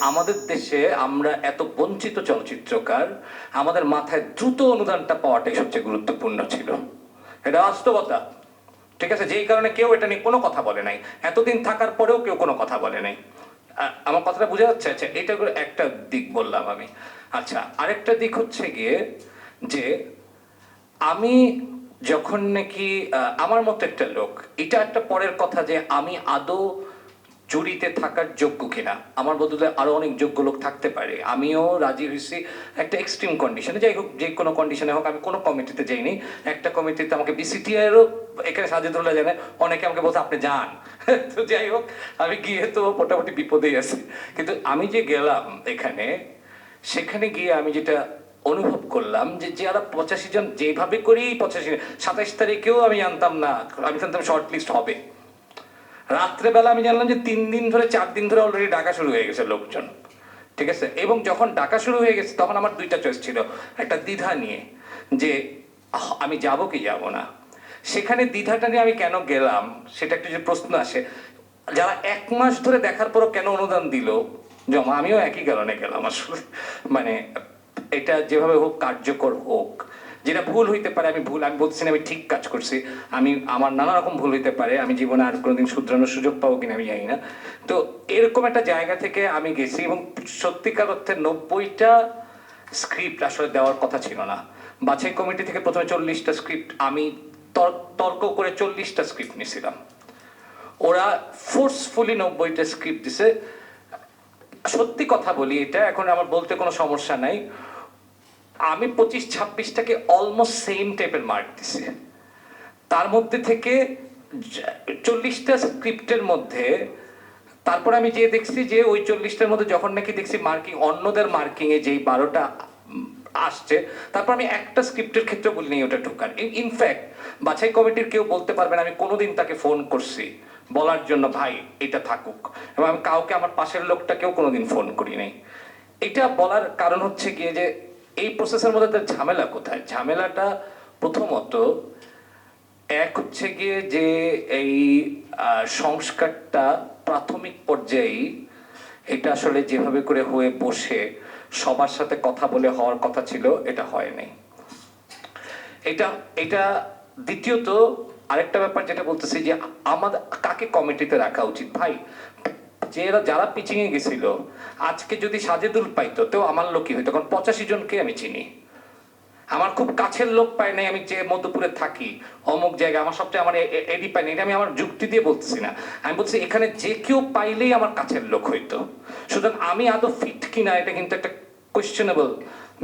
আমাদের দেশে আমরা এত বঞ্চিত চলচ্চিত্রকার, আমাদের মাথায় দ্রুত অনুদানটা পাওয়াটাই সবচেয়ে গুরুত্বপূর্ণ ছিল। এটা বাস্তবতা। ঠিক আছে, যেই কারণে কেউ এটা নিয়ে কোনো কথা বলে নাই, এতদিন থাকার পরেও কেউ কোনো কথা বলে নাই। আমার কথাটা বোঝা যাচ্ছে? আচ্ছা, এটা করে একটা দিক বললাম আমি। আচ্ছা, আরেকটা দিক হচ্ছে গিয়ে যে আমি যখন নাকি আমার মতো একটা লোক, এটা একটা পরের কথা যে আমি আদৌ জুরিতে থাকার যোগ্য কিনা, আমার বদলে আরো অনেক যোগ্য লোক থাকতে পারে, আমিও রাজি হয়েছি একটা এক্সট্রিম কন্ডিশনে, যাই হোক যে কোনো কন্ডিশনে হোক। আমি কোনো কমিটিতে যাইনি, একটা কমিটিতে আমাকে বিসিটিআইয়েরও, এখানে সাজেদুল্লাহ জানে, অনেকে আমাকে বলছে আপনি যান। তো যাই হোক, আমি গিয়ে তো মোটামুটি বিপদেই আছি। কিন্তু আমি যে গেলাম এখানে, সেখানে গিয়ে আমি যেটা অনুভব করলাম যে যারা 85 জন যেভাবে করেই 27 তারিখেও আমি জানতাম না, আমি জানতাম শর্ট লিস্ট হবে। রাত্রেবেলা আমি জানলাম যে 3 দিন ধরে 4 দিন ধরে অলরেডি ডাকা শুরু হয়ে গেছে লোকজন। ঠিক আছে, এবং যখন ডাকা শুরু হয়ে গেছে তখন আমার দুইটা চয়েস ছিল, একটা দ্বিধা নিয়ে যে আমি যাব কি যাব না। সেখানে দ্বিধাটা নিয়ে আমি কেন গেলাম সেটা একটা যে প্রশ্ন আসে, যারা 1 মাস ধরে দেখার পরও কেন অনুদান দিল জমা, আমিও একই কারণে গেলাম আসলে। মানে এটা যেভাবে হোক কার্যকর হোক। যেটা ভুল হইতে পারে, আমি বলছি না আমি ঠিক কাজ করছি, আমার নানা রকম ভুল হইতে পারে, আমি জীবনে আর কোনোদিন শুধরানোর সুযোগ পাবো কিনা আমি জানি না। তো এরকম একটা জায়গা থেকে আমি গেছি, এবং সত্যিকার অর্থে 90টা স্ক্রিপ্ট আসলে দেওয়ার কথা ছিল না। বাছাই কমিটি থেকে প্রথমে 40টা স্ক্রিপ্ট, আমি তর্ক করে 40টা স্ক্রিপ্ট নিয়েছিলাম। ওরা ফোর্সফুলি 90টা স্ক্রিপ্ট দিছে। সত্যি কথা বলি, এটা এখন আমার বলতে কোনো সমস্যা নাই, আমি 25-26টাকে অলমোস্ট সেম টাইপের মার্ক দিছি। তার মধ্যে থেকে 40টা স্ক্রিপ্টের মধ্যে তারপর আমি যে দেখছি যে ওই 40টার মধ্যে যখন নাকি দেখছি মার্কিং, অন্যদের মার্কিং এ যেই 12টা আসছে, তারপর আমি একটা স্ক্রিপ্টের ক্ষেত্রে বলি নেই ওটা ঢোকার। ইনফ্যাক্ট বাছাই কমিটির কেউ বলতে পারবেন আমি কোনোদিন তাকে ফোন করছি বলার জন্য ভাই এটা থাকুক, এবং আমি কাউকে, আমার পাশের লোকটাকেও কোনোদিন ফোন করি নাই। এটা বলার কারণ হচ্ছে গিয়ে যে এই প্রসেসের মধ্যে তার ঝামেলা কোথায়। ঝামেলাটা প্রথমত এক হচ্ছে গিয়ে যে এই সংস্কারটা প্রাথমিক পর্যায়েই এটা আসলে যেভাবে করে হয়ে বসে সবার সাথে কথা বলে হওয়ার কথা ছিল, এটা হয় নাই। এটা এটা দ্বিতীয়ত আরেকটা ব্যাপার যেটা বলতেছি যে আমাদের কাকে কমিটিতে রাখা উচিত। ভাই, যারা পিচিং এ গেছিল, আজকে যদি সাজেদুল পাইতো তো আমার লোকই হইতো, কারণ 85 জনকে আমি চিনি। আমার খুব কাছের লোক পাই নাই, আমি যে মধ্যপুরে থাকি অমুক জায়গায়, আমার সবচেয়ে আমার এডি পাই নাই, এটা আমি আমার যুক্তি দিয়ে বলতেছি না। আমি বলছি এখানে যে কেউ পাইলেই আমার কাছের লোক হইতো। সুতরাং আমি আদৌ ফিট কিনা এটা কিন্তু একটা কোয়েশ্চেনেবল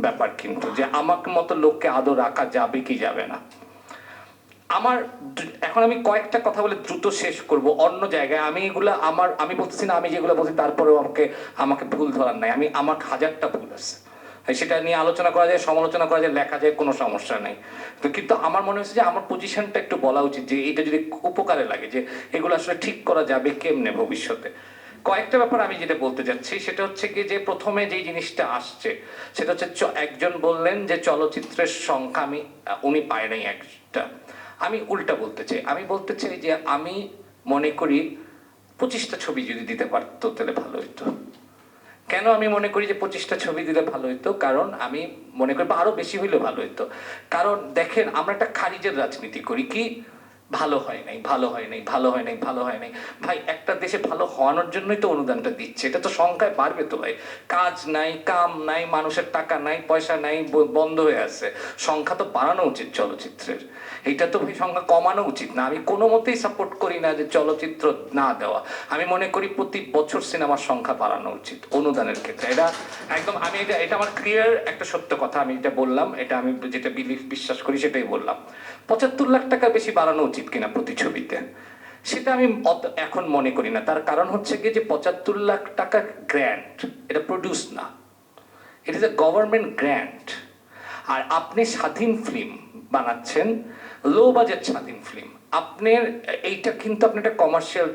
ব্যাপার, কিন্তু যে আমাকে মতো লোককে আদৌ রাখা যাবে কি যাবে না। আমার এখন আমি কয়েকটা কথা বলে দ্রুত শেষ করব। অন্য জায়গায় আমি এগুলা আমি বলতেছি না আমি যেগুলো বলছি তারপরেও আমাকে আমাকে ভুল ধরার নাই, আমার হাজারটা ভুল আছে, সেটা নিয়ে আলোচনা করা যায়, সমালোচনা করা যায়, লেখা যায়, কোনো সমস্যা নেই। তো কিন্তু আমার মনে হচ্ছে যে আমার পজিশনটা একটু বলা উচিত, যে এটা যদি উপকারে লাগে যে এগুলো আসলে ঠিক করা যাবে কেমনে ভবিষ্যতে। কয়েকটা ব্যাপার আমি যেটা বলতে যাচ্ছি সেটা হচ্ছে কি, যে প্রথমে যে জিনিসটা আসছে সেটা হচ্ছে একজন বললেন যে চলচ্চিত্রের সংখ্যা উনি পায় নাই একটা। আমি উল্টা বলতে চাই, আমি বলতে চাই যে আমি মনে করি 25টা ছবি যদি দিতে পারতো তাহলে ভালো হইতো। কেন আমি মনে করি যে 25টা ছবি দিলে ভালো হইতো? কারণ আমি মনে করি আরো বেশি হইলে ভালো হইতো। কারণ দেখেন, আমরা একটা খারিজের রাজনীতি করি, কি ভালো হয় নাই, ভালো হয় নাই, ভালো হয় নাই, ভালো হয় নাই। ভাই, একটা দেশে ভালো হওয়ানোর জন্যই তো অনুদানটা দিচ্ছে, এটা তো সংখ্যায় বাড়বে তো ভাই। কাজ নাই, কাম নাই, মানুষের টাকা নাই, পয়সা নাই, বন্ধ হয়ে আছে। সংখ্যা তো বাড়ানো উচিত চলচ্চিত্রের, এটা তো ভাই সংখ্যা কমানো উচিত না। আমি কোনো মতেই সাপোর্ট করি না যে চলচ্চিত্র না দেওয়া। আমি মনে করি প্রতি বছর সিনেমার সংখ্যা বাড়ানো উচিত অনুদানের ক্ষেত্রে। এটা একদম, আমি এটা আমার ক্লিয়ার একটা সত্য কথা, আমি এটা বললাম, এটা আমি যেটা বিশ্বাস করি সেটাই বললাম। 75 লাখ টাকা বেশি বাড়ানো উচিত কিনা প্রতি ছবিতে, সেটা আমি এখন মনে করি না। তার কারণ হচ্ছে কি, যে 75 লাখ টাকা গ্র্যান্ট, এটা প্রডিউস না, it is a government grant. আর আপনি স্বাধীন ফিল্ম বানাচ্ছেন, লো বাজেট স্বাধীন ফিল্ম, আপনার এইটা কিন্তু আপনি একটা কমার্শিয়াল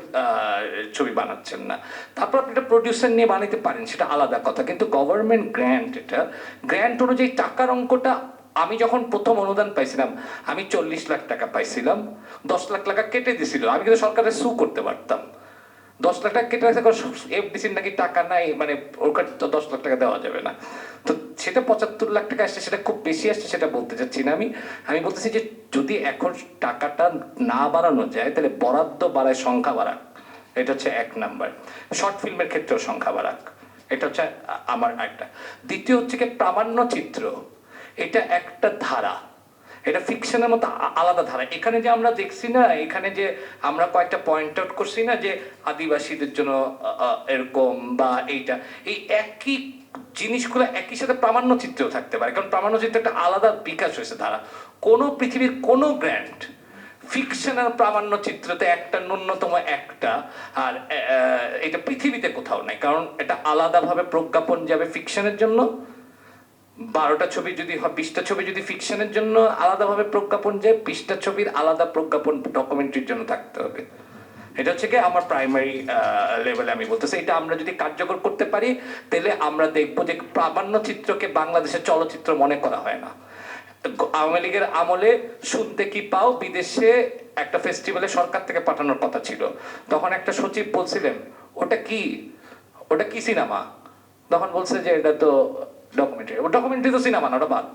ছবি বানাচ্ছেন না। তারপর আপনি একটা প্রডিউসার নিয়ে বানাতে পারেন, সেটা আলাদা কথা, কিন্তু গভর্নমেন্ট গ্র্যান্ট, এটা গ্র্যান্ট অনুযায়ী টাকার অঙ্কটা। আমি যখন প্রথম অনুদান পাইছিলাম আমি 40 লাখ টাকা পাইছিলাম, 10 লাখ টাকা কেটে দিছিল, আমি কিন্তু সরকারের সু করতে পারতাম। 10 লাখ টাকা কেটে রাখছে, এফডিসির নাকি টাকা নাই, মানে ওর তো 10 লাখ টাকা দেওয়া যাবে না। তো সেটা 75 লাখ টাকা আসছে, সেটা খুব বেশি আসছে সেটা বলতে চাচ্ছি না আমি। আমি বলতেছি যে যদি এখন টাকাটা না বাড়ানো যায় তাহলে বরাদ্দ বাড়ায়, সংখ্যা বাড়াক, এটা হচ্ছে 1 নাম্বার। শর্ট ফিল্মের ক্ষেত্রেও সংখ্যা বাড়াক, এটা হচ্ছে আমার একটা। দ্বিতীয় হচ্ছে কি প্রামাণ্য চিত্র, এটা একটা ধারা, এটা ফিকশনের মতো আলাদা ধারা। এখানে যে আমরা দেখছি না, এখানে যে আমরা কয়েকটা পয়েন্ট আউট করছি না যে আদিবাসীদের জন্য এরকম বা এইটা, এই একই জিনিসগুলো একই সাথে প্রামাণ্য চিত্রেও থাকতে পারে, কারণ প্রামাণ্য চিত্র একটা আলাদা বিকাশ হয়েছে ধারা। কোনো পৃথিবীর কোনো গ্র্যান্ড ফিকশনাল প্রামাণ্য চিত্রতে একটা ন্যূনতম একটা, আর এটা পৃথিবীতে কোথাও নাই, কারণ এটা আলাদাভাবে প্রজ্ঞাপন যাবে ফিকশনের জন্য। 12টা ছবি যদি হয়, 20টা ছবি যদি ফিকশনের জন্য আলাদাভাবে প্রজ্ঞাপন যায়, 20টা ছবির আলাদা প্রজ্ঞাপন ডকুমেন্টারির জন্য থাকতে হবে। এটা হচ্ছে কি আমার প্রাইমারি লেভেলে আমি বলতেছি। এটা আমরা যদি কার্যকর করতে পারি তাহলে আমরা দেখবো যে প্রামাণ্য চিত্রকে বাংলাদেশের চলচ্চিত্র মনে করা হয় না। আওয়ামী লীগের আমলে শুনতে কি পাও বিদেশে একটা ফেস্টিভ্যালে সরকার থেকে পাঠানোর কথা ছিল, তখন একটা সচিব বলছিলেন ওটা কি, ওটা কি সিনেমা, তখন বলছে যে এটা তো ডকুমেন্টারি। ডকুমেন্টারি তো সিনেমা না, ওটা বাদ।